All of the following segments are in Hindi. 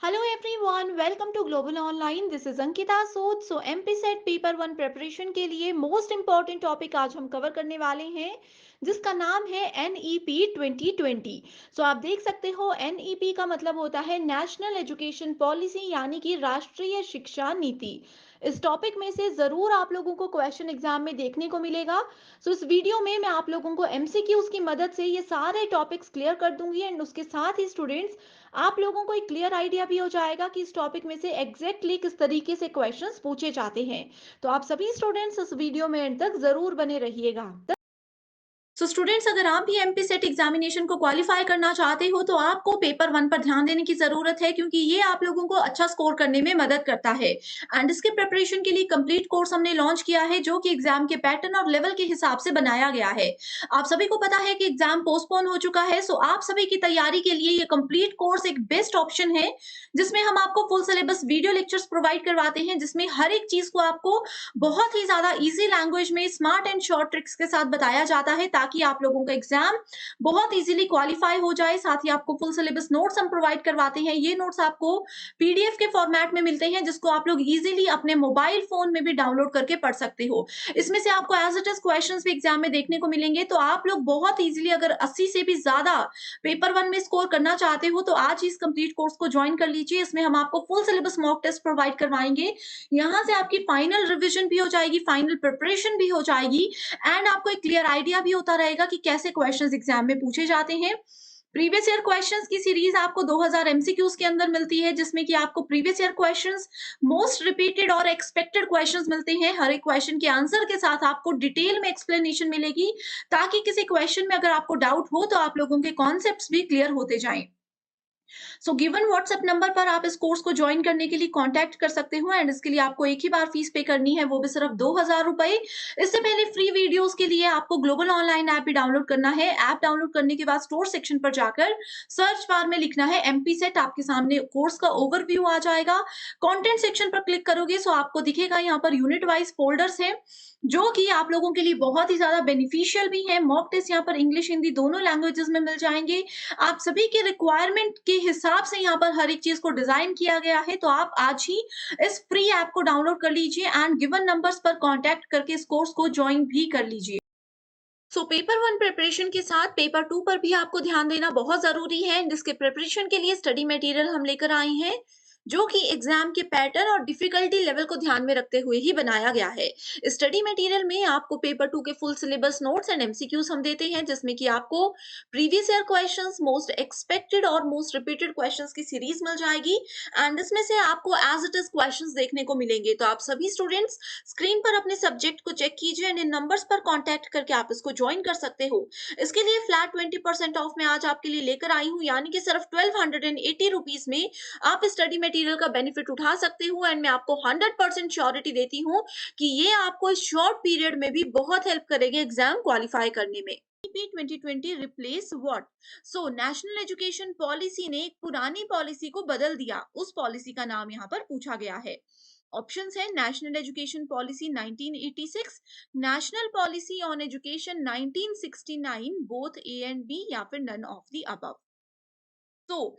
Hello everyone, welcome to Global Online. This is Ankita Sood. So MP set paper one preparation के लिए मोस्ट इम्पॉर्टेंट टॉपिक आज हम कवर करने वाले हैं, जिसका नाम है NEP 2020. सो आप देख सकते हो, NEP का मतलब होता है नेशनल एजुकेशन पॉलिसी, यानी कि राष्ट्रीय शिक्षा नीति. इस टॉपिक में से ज़रूर आप लोगों को क्वेश्चन एग्जाम में देखने को मिलेगा. सो इस वीडियो में मैं आप लोगों को MCQs की मदद से ये सारे टॉपिक्स क्लियर कर दूंगी, एंड उसके साथ ही स्टूडेंट्स, आप लोगों को एक क्लियर आइडिया भी हो जाएगा कि इस टॉपिक में से एग्जैक्टली किस तरीके से क्वेश्चंस पूछे जाते हैं. तो आप सभी स्टूडेंट्स इस वीडियो में एंड तक जरूर बने रहिएगा. सो स्टूडेंट्स, अगर आप भी एमपी सेट एग्जामिनेशन को क्वालिफाई करना चाहते हो तो आपको पेपर वन पर ध्यान देने की जरूरत है, क्योंकि ये आप लोगों को अच्छा स्कोर करने में मदद करता है. एंड इसके प्रिपरेशन के लिए कंप्लीट कोर्स हमने लॉन्च किया है, जो कि एग्जाम के पैटर्न और लेवल के हिसाब से बनाया गया है. आप सभी को पता है कि एग्जाम पोस्टपोन हो चुका है, सो आप सभी की तैयारी के लिए ये कंप्लीट कोर्स एक बेस्ट ऑप्शन है, जिसमें हम आपको full syllabus video lectures provide करवाते हैं, जिसमें हर एक चीज को आपको बहुत ही ज्यादा इजी लैंग्वेज में स्मार्ट एंड शॉर्ट ट्रिक्स के साथ बताया जाता है, ताकि आप लोगों का एग्जाम बहुत इजीली क्वालिफाई हो जाए. साथ ही आपको फुल सिलेबस नोट्स हम प्रोवाइड करवाते हैं. ये नोट्स आपको पीडीएफ के फॉर्मेट में मिलते हैं, जिसको आप लोग इजीली अपने मोबाइल फोन में भी डाउनलोड करके पढ़ सकते हो. इसमें से आपको एज इट इज क्वेश्चंस भी एग्जाम में देखने को मिलेंगे, तो आप लोग बहुत इजीली, अगर 80 से भी ज्यादा पेपर वन में स्कोर करना चाहते हो, तो आज ही इस कंप्लीट कोर्स को ज्वाइन कर लीजिए. इसमें हम आपको full syllabus mock test provide करवाएंगे. यहाँ से आपकी फाइनल रिवीजन भी हो जाएगी, फाइनल प्रिपरेशन भी हो जाएगी, एंड आपको एक क्लियर आइडिया भी होता रहेगा कि कैसे क्वेश्चंस एग्जाम में पूछे जाते हैं. प्रीवियस ईयर क्वेश्चंस की सीरीज आपको 2000 एमसीक्यूज के अंदर मिलती है, जिसमें कि आपको previous year questions, most repeated और एक्सपेक्टेड क्वेश्चंस मिलते हैं. हर एक क्वेश्चन के आंसर के साथ आपको डिटेल में एक्सप्लेनेशन मिलेगी, ताकि किसी क्वेश्चन में अगर आपको डाउट हो तो आप लोगों के कॉन्सेप्ट्स भी क्लियर होते जाएं. सो गिवन व्हाट्सएप नंबर पर आप इस कोर्स को ज्वाइन करने के लिए कांटेक्ट कर सकते हो, एंड इसके लिए आपको एक ही बार फीस पे करनी है, वो भी सिर्फ 2000 रुपए. इससे पहले फ्री वीडियोस के लिए आपको ग्लोबल ऑनलाइन ऐप भी डाउनलोड करना है. ऐप डाउनलोड करने के बाद स्टोर सेक्शन पर जाकर सर्च बार में लिखना है एमपी सेट. आपके सामने कोर्स का ओवरव्यू आ जाएगा. कंटेंट सेक्शन पर क्लिक करोगे सो आपको दिखेगा यहाँ पर यूनिट वाइज फोल्डर्स है, जो कि आप लोगों के लिए बहुत ही ज्यादा बेनिफिशियल भी है. मॉक टेस्ट यहाँ पर इंग्लिश हिंदी दोनों लैंग्वेजेस में मिल जाएंगे. आप सभी के रिक्वायरमेंट के हिसाब से यहाँ पर हर एक चीज को डिजाइन किया गया है. तो आप आज ही इस फ्री ऐप को डाउनलोड कर लीजिए, एंड गिवन नंबर्स पर कांटेक्ट करके इस कोर्स को ज्वाइन भी कर लीजिए. सो पेपर वन प्रिपरेशन के साथ पेपर टू पर भी आपको ध्यान देना बहुत जरूरी है. जिसके प्रिपरेशन के लिए स्टडी मटेरियल हम लेकर आए हैं, जो कि एग्जाम के पैटर्न और डिफिकल्टी लेवल को ध्यान में रखते हुए ही बनाया गया है. स्टडी मटेरियल में आपको पेपर टू के full syllabus notes and MCQs हम देते हैं, जिसमें कि आपको previous year questions, most expected और मोस्ट रिपीटेड क्वेश्चंस की सीरीज मिल जाएगी. एंड इसमें से आपको एज इट इज क्वेश्चंस देखने को मिलेंगे. तो आप सभी स्टूडेंट्स स्क्रीन पर अपने सब्जेक्ट को चेक कीजिए, एंड इन नंबर्स पर कांटेक्ट करके आप इसको ज्वाइन कर सकते हो. इसके लिए फ्लैट 20% ऑफ में आज आपके लिए लेकर आई हूँ, यानी कि सिर्फ 1280 रुपीज में आप स्टडी मटेरियल का बेनिफिट उठा सकते हो. एंड मैं आपको 100% श्योरिटी देती हूँ कि ये आपको इस शॉर्ट पीरियड में भी बहुत हेल्प करेगी एग्जाम क्वालिफाई करने में. 2020 replace what? So national education policy ने एक पुरानी पॉलिसी को बदल दिया. उस पॉलिसी का नाम यहाँ पर पूछा गया है. ऑप्शंस है national education policy 1986, national policy on education 1969, both A and B, या फिर नन ऑफ द अबव. तो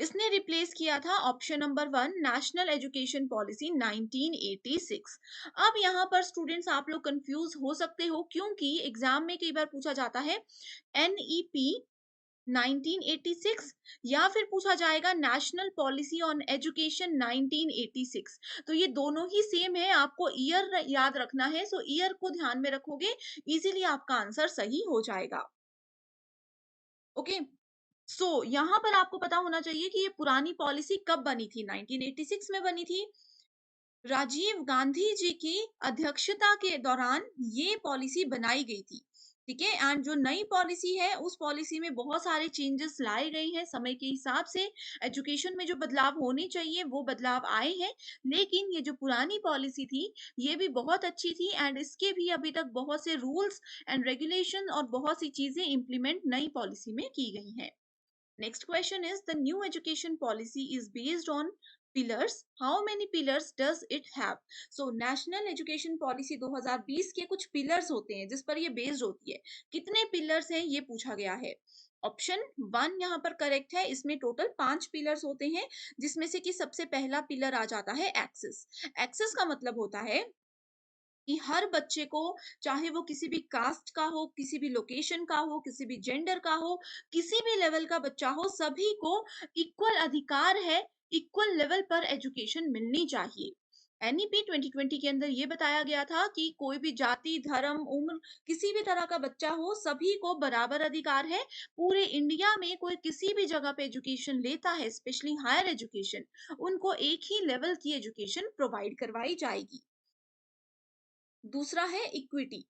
इसने रिप्लेस किया था option number one, national education policy 1986. अब यहाँ पर स्टूडेंट्स आप लोग कंफ्यूज हो सकते हो, क्योंकि एग्जाम में कई बार पूछा जाता है एनईपी 1986, या फिर पूछा जाएगा नेशनल पॉलिसी ऑन एजुकेशन 1986. तो ये दोनों ही सेम है, आपको ईयर याद रखना है. सो ईयर को ध्यान में रखोगे, इजीली आपका आंसर सही हो जाएगा. ओके. सो यहाँ पर आपको पता होना चाहिए कि ये पुरानी पॉलिसी कब बनी थी. 1986 में बनी थी. राजीव गांधी जी की अध्यक्षता के दौरान ये पॉलिसी बनाई गई थी. ठीक है. एंड जो नई पॉलिसी है, उस पॉलिसी में बहुत सारे चेंजेस लाए गए हैं समय के हिसाब से. एजुकेशन में जो बदलाव होने चाहिए वो बदलाव आए हैं, लेकिन ये जो पुरानी पॉलिसी थी ये भी बहुत अच्छी थी, एंड इसके भी अभी तक बहुत से रूल्स एंड रेगुलेशन और बहुत सी चीजें इंप्लीमेंट नई पॉलिसी में की गई हैं. Next question is, the new education policy is based on pillars. How many pillars does it have? So national education policy 2020 के कुछ pillars होते हैं जिस पर ये based होती है. कितने pillars हैं ये पूछा गया है. ऑप्शन 1 यहाँ पर करेक्ट है। इसमें टोटल 5 पिलर्स होते हैं, जिसमें से कि सबसे पहला पिलर आ जाता है एक्सेस। एक्सेस का मतलब होता है कि हर बच्चे को, चाहे वो किसी भी कास्ट का हो, किसी भी लोकेशन का हो, किसी भी जेंडर का हो, किसी भी लेवल का बच्चा हो, सभी को इक्वल अधिकार है, इक्वल लेवल पर एजुकेशन मिलनी चाहिए। एनईपी 2020 के अंदर ये बताया गया था कि कोई भी जाति, धर्म, उम्र, किसी भी तरह का बच्चा हो, सभी को बराबर अधिकार है। पूरे इंडिया में कोई किसी भी जगह पे एजुकेशन लेता है, स्पेशली हायर एजुकेशन, उनको एक ही लेवल की एजुकेशन प्रोवाइड करवाई जाएगी। दूसरा है equity,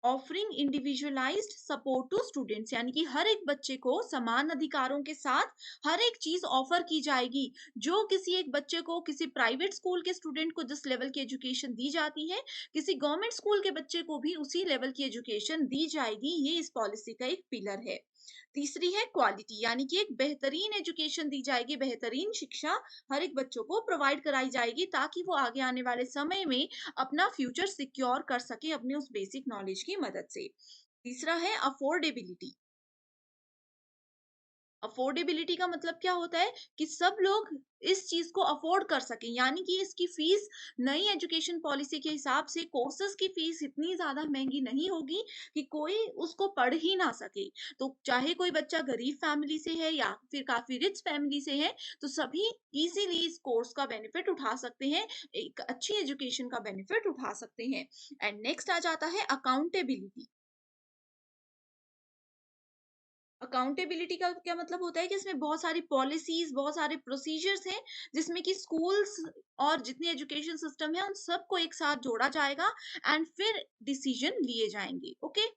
offering individualised support to students, यानी कि हर एक बच्चे को समान अधिकारों के साथ हर एक चीज ऑफर की जाएगी। जो किसी एक बच्चे को, किसी प्राइवेट स्कूल के स्टूडेंट को जिस लेवल की एजुकेशन दी जाती है, किसी गवर्नमेंट स्कूल के बच्चे को भी उसी लेवल की एजुकेशन दी जाएगी। ये इस पॉलिसी का एक पिलर है। तीसरी है क्वालिटी, यानी कि एक बेहतरीन एजुकेशन दी जाएगी, बेहतरीन शिक्षा हर एक बच्चों को प्रोवाइड कराई जाएगी, ताकि वो आगे आने वाले समय में अपना फ्यूचर सिक्योर कर सके अपने उस बेसिक नॉलेज की मदद से। तीसरा है अफोर्डेबिलिटी। अफोर्डेबिलिटी का मतलब क्या होता है कि सब लोग इस चीज को अफोर्ड कर सकें, यानी कि इसकी फीस, नई एजुकेशन पॉलिसी के हिसाब से कोर्सेज की फीस इतनी ज्यादा महंगी नहीं होगी कि कोई उसको पढ़ ही ना सके। तो चाहे कोई बच्चा गरीब फैमिली से है या फिर काफी रिच फैमिली से है, तो सभी इजीली इस कोर्स का बेनिफिट उठा सकते हैं, एक अच्छी एजुकेशन का बेनिफिट उठा सकते हैं। एंड नेक्स्ट आ जाता है अकाउंटेबिलिटी। अकाउंटेबिलिटी का क्या मतलब होता है कि इसमें बहुत सारी पॉलिसीज, बहुत सारे प्रोसीजर्स हैं, जिसमें कि स्कूल्स और जितने एजुकेशन सिस्टम है उन सबको एक साथ जोड़ा जाएगा एंड फिर डिसीजन लिए जाएंगे। Okay,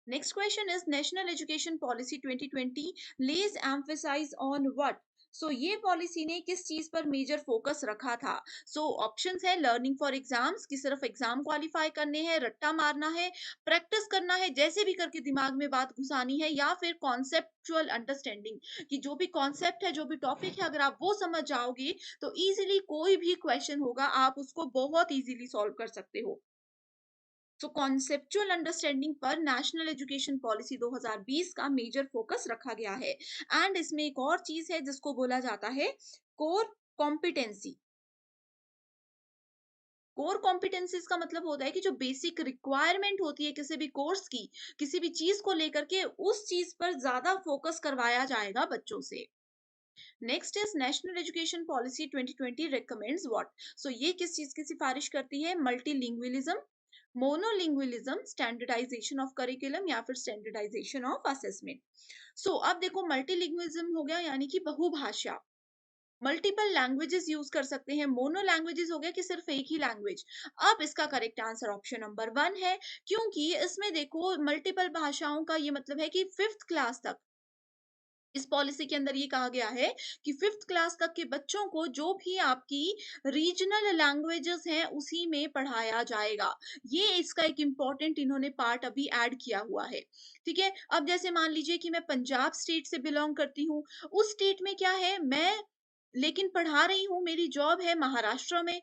next question is national education policy 2020 lays emphasise on what. So ये पॉलिसी ने किस चीज पर मेजर फोकस रखा था? सो ऑप्शंस है लर्निंग फॉर एग्जाम्स, कि सिर्फ एग्जाम क्वालिफाई करने हैं, रट्टा मारना है, प्रैक्टिस करना है, जैसे भी करके दिमाग में बात घुसानी है, या फिर कॉन्सेप्चुअल अंडरस्टैंडिंग, कि जो भी कॉन्सेप्ट है, जो भी टॉपिक है, अगर आप वो समझ जाओगे तो इजीली कोई भी क्वेश्चन होगा आप उसको बहुत इजीली सॉल्व कर सकते हो। सो कॉन्सेप्चुअल अंडरस्टैंडिंग पर नेशनल एजुकेशन पॉलिसी 2020 का मेजर फोकस रखा गया है। एंड इसमें एक और चीज है जिसको बोला जाता है कोर कॉम्पिटेंसी। कोर कॉम्पिटेंसीज का मतलब होता है कि जो बेसिक रिक्वायरमेंट होती है किसी भी कोर्स की, किसी भी चीज को लेकर के, उस चीज पर ज्यादा फोकस करवाया जाएगा बच्चों से। Next is national education policy 2020 recommends what. So ये किस चीज की सिफारिश करती है? Multilingualism, monolingualism, standardisation of curriculum, या फिर स्टैंडर्डाइजेशन ऑफ असेसमेंट। सो अब देखो, मल्टीलिंगुअलिज्म हो गया यानी कि बहुभाषा, मल्टीपल लैंग्वेजेस यूज कर सकते हैं। मोनो लैंग्वेजेस हो गया कि सिर्फ एक ही लैंग्वेज। अब इसका करेक्ट आंसर ऑप्शन नंबर 1 है, क्योंकि इसमें देखो मल्टीपल भाषाओं का ये मतलब है कि 5th क्लास तक, इस पॉलिसी के अंदर ये कहा गया है कि 5th क्लास तक के बच्चों को जो भी आपकी रीजनल लैंग्वेजेस हैं उसी में पढ़ाया जाएगा। ये इसका एक इम्पॉर्टेंट इन्होंने पार्ट अभी ऐड किया हुआ है। ठीक है, अब जैसे मान लीजिए कि मैं पंजाब स्टेट से बिलोंग करती हूँ, उस स्टेट में क्या है, मैं लेकिन पढ़ा रही हूँ, मेरी जॉब है महाराष्ट्र में।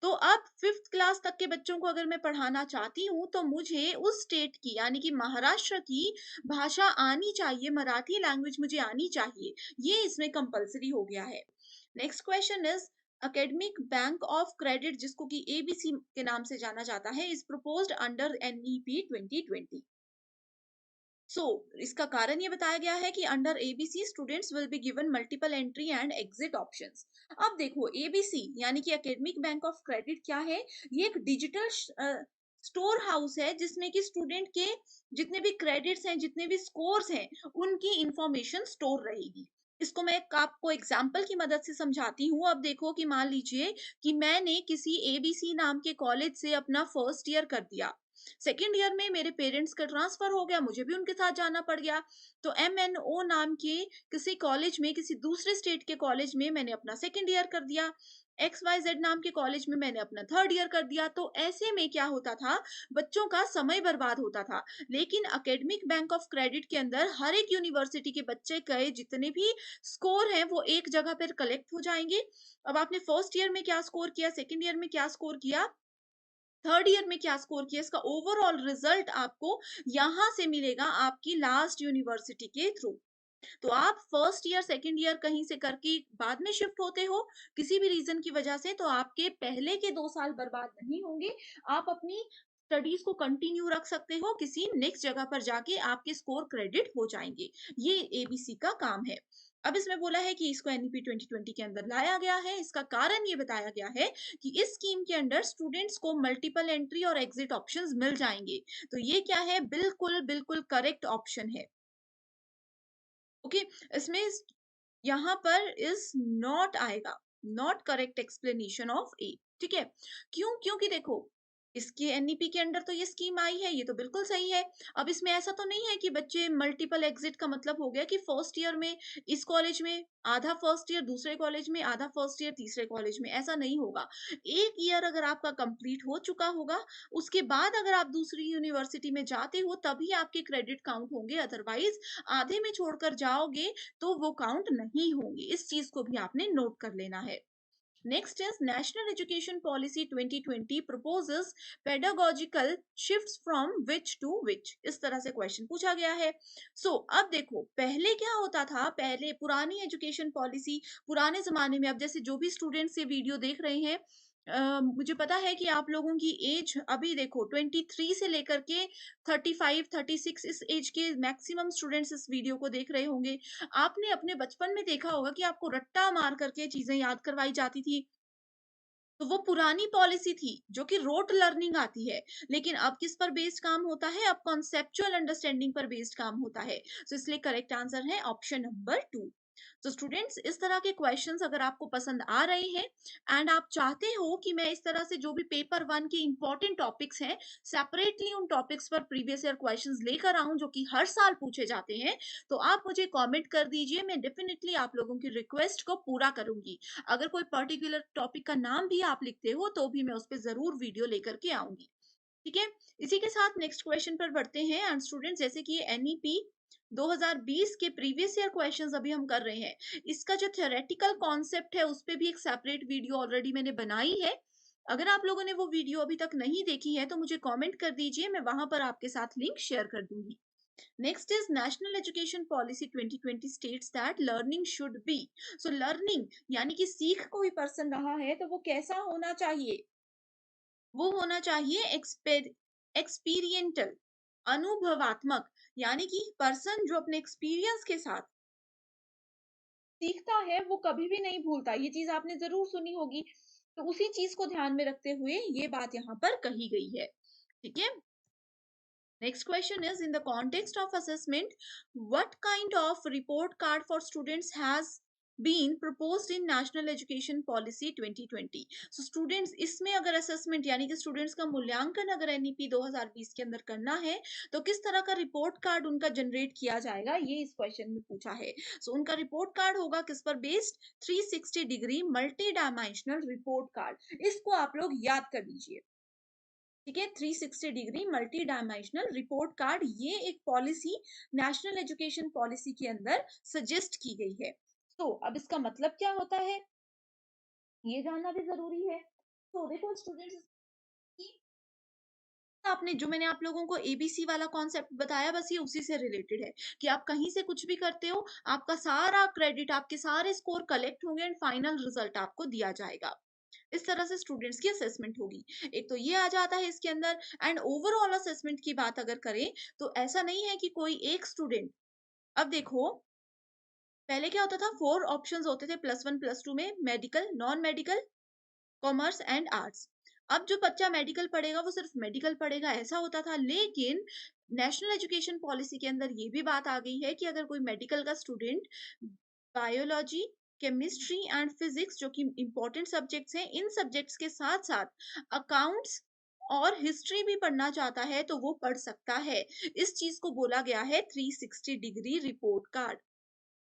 तो अब 5th क्लास तक के बच्चों को अगर मैं पढ़ाना चाहती हूँ तो मुझे उस स्टेट की, यानी कि महाराष्ट्र की भाषा आनी चाहिए, मराठी लैंग्वेज मुझे आनी चाहिए। ये इसमें कंपलसरी हो गया है। Next question is academic bank of credit, जिसको कि एबीसी के नाम से जाना जाता है, इज प्रपोज्ड अंडर एनईपी 2020। सो इसका कारण ये बताया गया है कि under ABC students will be given multiple entry and exit options. अब देखो, एबीसी यानी कि एकेडमिक बैंक ऑफ क्रेडिट क्या है? ये एक डिजिटल स्टोर हाउस है, जिसमें कि स्टूडेंट के जितने भी क्रेडिट्स हैं, जितने भी स्कोर्स हैं, उनकी इंफॉर्मेशन स्टोर रहेगी। इसको मैं एक आपको एग्जाम्पल की मदद से समझाती हूँ। अब देखो कि मान लीजिए कि मैंने किसी एबीसी नाम के कॉलेज से अपना फर्स्ट ईयर कर दिया, सेकेंड ईयर में मेरे पेरेंट्स का ट्रांसफर हो गया, मुझे भी उनके साथ जाना पड़ गया, तो एमएनओ नाम के किसी कॉलेज में, किसी दूसरे स्टेट के कॉलेज में मैंने अपना सेकेंड ईयर कर दिया, XYZ नाम के कॉलेज में मैंने अपना थर्ड ईयर कर दिया। तो ऐसे में क्या होता था, बच्चों का समय बर्बाद होता था। लेकिन एकेडमिक बैंक ऑफ क्रेडिट के अंदर हर एक यूनिवर्सिटी के बच्चे के जितने भी स्कोर हैं वो एक जगह पर कलेक्ट हो जाएंगे। अब आपने फर्स्ट ईयर में क्या स्कोर किया, सेकेंड ईयर में क्या स्कोर किया, थर्ड ईयर में क्या स्कोर किया, इसका ओवरऑल रिजल्ट आपको यहाँ से मिलेगा आपकी लास्ट यूनिवर्सिटी के थ्रू। तो आप फर्स्ट ईयर सेकंड ईयर कहीं से करके बाद में शिफ्ट होते हो किसी भी रीजन की वजह से, तो आपके पहले के 2 साल बर्बाद नहीं होंगे। आप अपनी स्टडीज को कंटिन्यू रख सकते हो, किसी नेक्स्ट जगह पर जाके आपके स्कोर क्रेडिट हो जाएंगे। ये एबीसी का काम है। अब इसमें बोला है कि इसको एनईपी 2020 के अंदर लाया गया है। इसका कारण ये बताया गया है कि इस स्कीम के अंडर स्टूडेंट्स को मल्टीपल एंट्री और एग्जिट ऑप्शंस मिल जाएंगे। तो ये क्या है, बिल्कुल बिल्कुल करेक्ट ऑप्शन है। ओके, इसमें यहाँ पर इज नॉट आएगा, नॉट करेक्ट एक्सप्लेनेशन ऑफ ए। ठीक है, क्यों? क्योंकि देखो इसके एनईपी के अंडर तो ये स्कीम आई है, ये तो बिल्कुल सही है। अब इसमें ऐसा तो नहीं है कि बच्चे मल्टीपल एग्जिट का मतलब हो गया कि फर्स्ट ईयर में इस कॉलेज में आधा, फर्स्ट ईयर दूसरे कॉलेज में आधा, फर्स्ट ईयर तीसरे कॉलेज में, ऐसा नहीं होगा। एक ईयर अगर आपका कंप्लीट हो चुका होगा, उसके बाद अगर आप दूसरी यूनिवर्सिटी में जाते हो तभी आपके क्रेडिट काउंट होंगे, अदरवाइज आधे में छोड़कर जाओगे तो वो काउंट नहीं होंगे। इस चीज को भी आपने नोट कर लेना है। Next is National Education Policy 2020 proposes pedagogical shifts from which to which। इस तरह से क्वेश्चन पूछा गया है। अब देखो पहले क्या होता था, पहले पुरानी एजुकेशन पॉलिसी, पुराने जमाने में, अब जैसे जो भी स्टूडेंट्स ये वीडियो देख रहे हैं, मुझे पता है कि आप लोगों की एज अभी देखो 23 से लेकर के 35 36, इस एज के मैक्सिमम स्टूडेंट्स इस वीडियो को देख रहे होंगे। आपने अपने बचपन में देखा होगा कि आपको रट्टा मार करके चीजें याद करवाई जाती थी। तो वो पुरानी पॉलिसी थी जो कि रोट लर्निंग आती है। लेकिन अब किस पर बेस्ड काम होता है, अब कॉन्सेप्चुअल अंडरस्टैंडिंग पर बेस्ड काम होता है। इसलिए करेक्ट आंसर है ऑप्शन नंबर 2। तो स्टूडेंट्स, इस तरह के क्वेश्चंस अगर आपको पसंद आ रहे हैं एंड आप चाहते हो कि मैं इस तरह से जो भी पेपर 1 के इंपॉर्टेंट टॉपिक्स हैं, सेपरेटली उन टॉपिक्स पर प्रीवियस ईयर क्वेश्चंस लेकर आऊं जो कि हर साल पूछे जाते हैं, तो आप मुझे कमेंट कर दीजिए। मैं डेफिनेटली आप लोगों की रिक्वेस्ट को पूरा करूंगी। अगर कोई पर्टिकुलर टॉपिक का नाम भी आप लिखते हो तो भी मैं उस पर जरूर वीडियो लेकर के आऊंगी। ठीक है, इसी के साथ नेक्स्ट क्वेश्चन पर बढ़ते हैं। एंड स्टूडेंट्स, जैसे कि एनईपी 2020 के प्रीवियस ईयर क्वेश्चंस अभी हम कर रहे हैं, इसका जो थ्योरेटिकल कॉन्सेप्ट है उस पे भी एक सेपरेट वीडियो ऑलरेडी मैंने बनाई है। अगर आप लोगों ने वो वीडियो अभी तक नहीं देखी है तो मुझे कमेंट कर दीजिए, मैं वहां पर आपके साथ लिंक शेयर कर दूंगी। Next is national education policy 2020 states that learning should be. So learning यानी कि सीख कोई पर्सन रहा है तो वो कैसा होना चाहिए, वो होना चाहिए एक्सपीरियंटल, अनुभवात्मक। यानी कि पर्सन जो अपने एक्सपीरियंस के साथ सीखता है वो कभी भी नहीं भूलता। ये चीज आपने जरूर सुनी होगी। तो उसी चीज को ध्यान में रखते हुए ये बात यहाँ पर कही गई है। ठीक है, next question is, in the context of assessment, what kind of report card for students has been proposed in National Education Policy 2020? So students, इसमें अगर assessment यानी कि students का मूल्यांकन अगर NEP 2020 के अंदर करना है तो किस तरह का रिपोर्ट कार्ड उनका जनरेट किया जाएगा, ये इस क्वेश्चन में पूछा है। उनका रिपोर्ट कार्ड होगा किस पर based, 360 degree multi dimensional report card. इसको आप लोग याद कर लीजिए। ठीक है, 360 degree multi dimensional report card, ये एक पॉलिसी नेशनल एजुकेशन पॉलिसी के अंदर सजेस्ट की गई है। अब इसका मतलब क्या होता है ये जानना भी जरूरी है। तो देखो स्टूडेंट्स, आपने जो मैंने आप लोगों को एबीसी वाला कॉन्सेप्ट बताया, बस ये उसी से रिलेटेड है कि आप कहीं से कुछ भी करते हो, आपका सारा क्रेडिट, आपके सारे स्कोर कलेक्ट होंगे एंड फाइनल रिजल्ट आपको दिया जाएगा। इस तरह से स्टूडेंट्स की असेसमेंट होगी। एक तो ये आ जाता है इसके अंदर। एंड ओवरऑल असेसमेंट की बात अगर करें तो ऐसा नहीं है कि कोई एक स्टूडेंट, अब देखो पहले क्या होता था, 4 ऑप्शंस होते थे +1 +2 में, medical, non medical, commerce and arts. अब जो बच्चा मेडिकल पढ़ेगा वो सिर्फ मेडिकल पढ़ेगा, ऐसा होता था। लेकिन नेशनल एजुकेशन पॉलिसी के अंदर ये भी बात आ गई है कि अगर कोई मेडिकल का student biology, chemistry and physics जो कि इंपॉर्टेंट सब्जेक्ट्स हैं, इन सब्जेक्ट्स के साथ साथ अकाउंट्स और हिस्ट्री भी पढ़ना चाहता है तो वो पढ़ सकता है। इस चीज को बोला गया है 360 डिग्री रिपोर्ट कार्ड।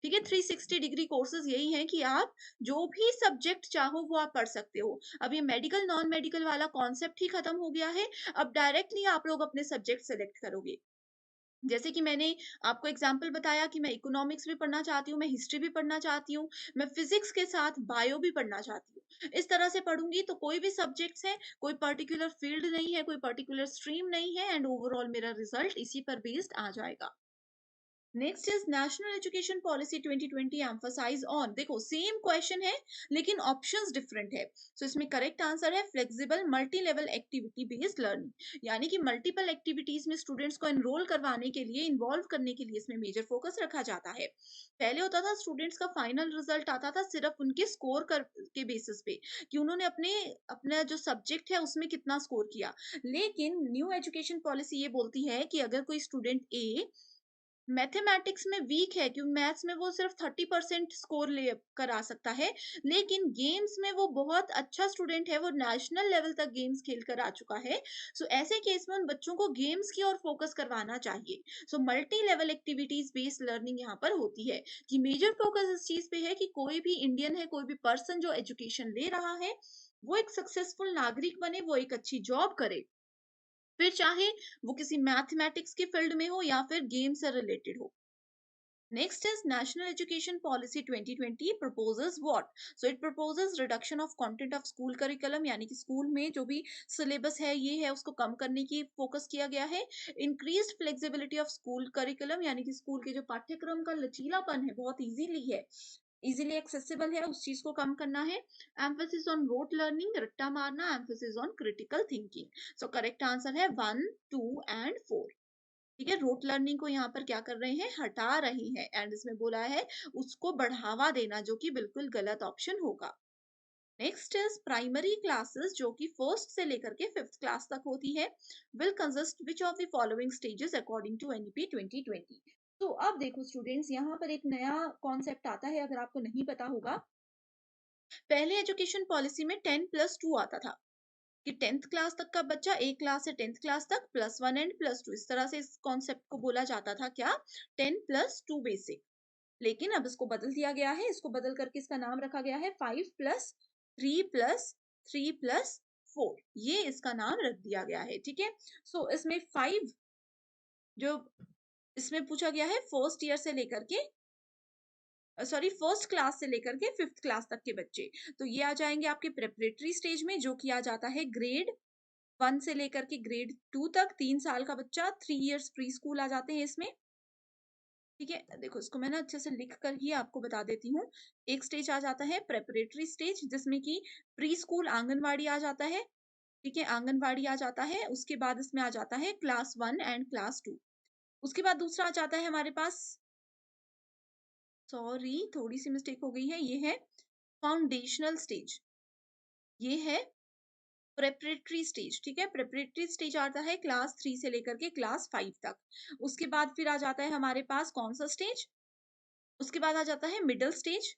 ठीक है, 360 डिग्री कोर्सेज यही है कि आप जो भी सब्जेक्ट चाहो वो आप पढ़ सकते हो। अब ये मेडिकल नॉन मेडिकल वाला कॉन्सेप्ट ही खत्म हो गया है। अब डायरेक्टली आप लोग अपने सब्जेक्ट सेलेक्ट करोगे। जैसे कि मैंने आपको एग्जाम्पल बताया कि मैं इकोनॉमिक्स भी पढ़ना चाहती हूँ, मैं हिस्ट्री भी पढ़ना चाहती हूँ, मैं फिजिक्स के साथ बायो भी पढ़ना चाहती हूँ। इस तरह से पढ़ूंगी तो कोई भी सब्जेक्ट्स है, कोई पर्टिकुलर फील्ड नहीं है, कोई पर्टिकुलर स्ट्रीम नहीं है, एंड ओवरऑल मेरा रिजल्ट इसी पर बेस्ड आ जाएगा। Next is national education policy 2020 emphasise on. देखो सेम क्वेश्चन है लेकिन ऑप्शंस डिफरेंट है। सो इसमें करेक्ट आंसर है flexible multi level activity based learning, यानी कि मल्टीपल एक्टिविटीज में स्टूडेंट्स को एनरोल करवाने के लिए, इन्वॉल्व करने के लिए इसमें मेजर फोकस रखा जाता है। पहले होता था स्टूडेंट्स का फाइनल रिजल्ट आता था सिर्फ उनके स्कोर कर के बेसिस पे कि उन्होंने अपने अपना जो सब्जेक्ट है उसमें कितना स्कोर किया। लेकिन न्यू एजुकेशन पॉलिसी ये बोलती है कि अगर कोई स्टूडेंट ए मैथमेटिक्स में वीक है, क्योंकि मैथ्स में वो सिर्फ 30% स्कोर ले कर आ सकता है, लेकिन गेम्स में वो बहुत अच्छा स्टूडेंट है, वो नेशनल लेवल तक गेम्स खेल कर आ चुका है। सो ऐसे केस में उन बच्चों को गेम्स की ओर फोकस करवाना चाहिए। So multi level activities based learning यहाँ पर होती है कि मेजर फोकस इस चीज पे है कि कोई भी इंडियन है, कोई भी पर्सन जो एजुकेशन ले रहा है, वो एक सक्सेसफुल नागरिक बने, वो एक अच्छी जॉब करे, फिर चाहे वो किसी मैथमेटिक्स की फील्ड में हो या फिर गेम से रिलेटेड हो। Next is National Education Policy 2020 proposes what? So it proposes reduction of content of school curriculum, यानी कि स्कूल में जो भी सिलेबस है ये है उसको कम करने की फोकस किया गया है। Increased flexibility of school curriculum, यानी कि स्कूल के जो पाठ्यक्रम का लचीलापन है, बहुत इजीली है, इजीली एक्सेसिबल है, उस चीज को कम करना है। एम्फोसिस ऑन रोट लर्निंग, रट्टा मारना, emphasis on critical thinking. So correct answer है 1, 2 एंड 4। ठीक है, रूट लर्निंग को यहाँ पर क्या कर रहे हैं, हटा रहे हैं, एंड इसमें बोला है उसको बढ़ावा देना, जो कि बिल्कुल गलत ऑप्शन होगा। नेक्स्ट इज प्राइमरी क्लासेस, जो कि फर्स्ट से लेकर के फिफ्थ क्लास तक होती है, will consist which of the following stages according to NEP 2020। तो अब देखो स्टूडेंट्स, यहाँ पर एक नया कॉन्सेप्ट आता है, अगर आपको नहीं पता होगा। पहले एजुकेशन पॉलिसी में 10+2 आता था कि 10th क्लास तक का बच्चा, एक क्लास से 10th क्लास तक, +1 एंड +2, इस तरह से इस कॉन्सेप्ट को बोला जाता था क्या, 10+2 बेसिक। लेकिन अब इसको बदल दिया गया है, इसको बदल करके इसका नाम रखा गया है 5+3+3+4, ये इसका नाम रख दिया गया है। ठीक है, सो इसमें 5 जो इसमें पूछा गया है फर्स्ट ईयर से लेकर के, सॉरी फर्स्ट क्लास से लेकर के फिफ्थ क्लास तक के बच्चे, तो ये आ जाएंगे आपके प्रेपरेटरी स्टेज में, जो किया जाता है ग्रेड 1 से लेकर के ग्रेड 2 तक। 3 साल का बच्चा, 3 इयर्स प्री स्कूल आ जाते हैं इसमें। ठीक है, देखो इसको मैं ना अच्छे से लिख कर ही आपको बता देती हूँ। एक स्टेज आ जाता है प्रेपरेटरी स्टेज, जिसमें कि प्री स्कूल आंगनवाड़ी आ जाता है। ठीक है, आंगनवाड़ी आ जाता है, उसके बाद इसमें आ जाता है क्लास 1 एंड क्लास 2। उसके बाद दूसरा आ जाता है हमारे पास, सॉरी थोड़ी सी मिस्टेक हो गई है, ये है फाउंडेशनल स्टेज, ये है प्रेपरेटरी स्टेज। ठीक है, प्रेपरेटरी स्टेज आता है क्लास 3 से लेकर के क्लास 5 तक। उसके बाद फिर आ जाता है हमारे पास कौन सा स्टेज, उसके बाद आ जाता है मिडिल स्टेज।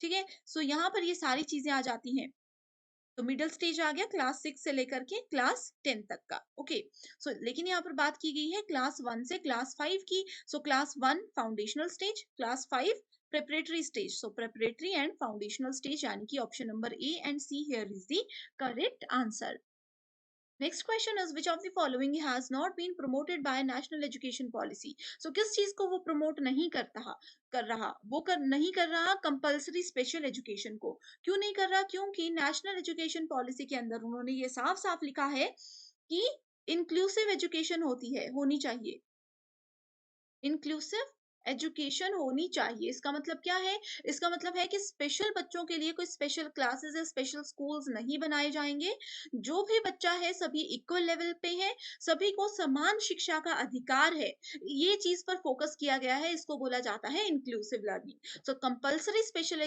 ठीक है, सो यहाँ पर ये सारी चीजें आ जाती हैं। तो मिडिल स्टेज आ गया क्लास 6 से लेकर के क्लास 10 तक का। ओके, सो लेकिन यहाँ पर बात की गई है क्लास 1 से क्लास 5 की। So class 1 foundational stage, class 5 preparatory stage, so preparatory and foundational stage, यानी कि option number A and C here is the correct answer. Next question is which of the following has not been promoted by national education policy. So किस चीज को वो प्रमोट नहीं करता, कर रहा, वो नहीं कर रहा कंपल्सरी स्पेशल एजुकेशन को। क्यों नहीं कर रहा, क्योंकि नेशनल एजुकेशन पॉलिसी के अंदर उन्होंने ये साफ साफ लिखा है कि इंक्लूसिव एजुकेशन होनी चाहिए, इंक्लूसिव एजुकेशन होनी चाहिए। इसका मतलब क्या है, इसका मतलब है कि स्पेशल बच्चों के लिए कोई स्पेशल क्लासेस या स्पेशल स्कूल्स नहीं बनाए जाएंगे। जो भी बच्चा है सभी इक्वल लेवल पे है, सभी को समान शिक्षा का अधिकार है, ये चीज पर फोकस किया गया है, इसको बोला जाता है इंक्लूसिव लर्निंग। सो कंपल्सरी स्पेशल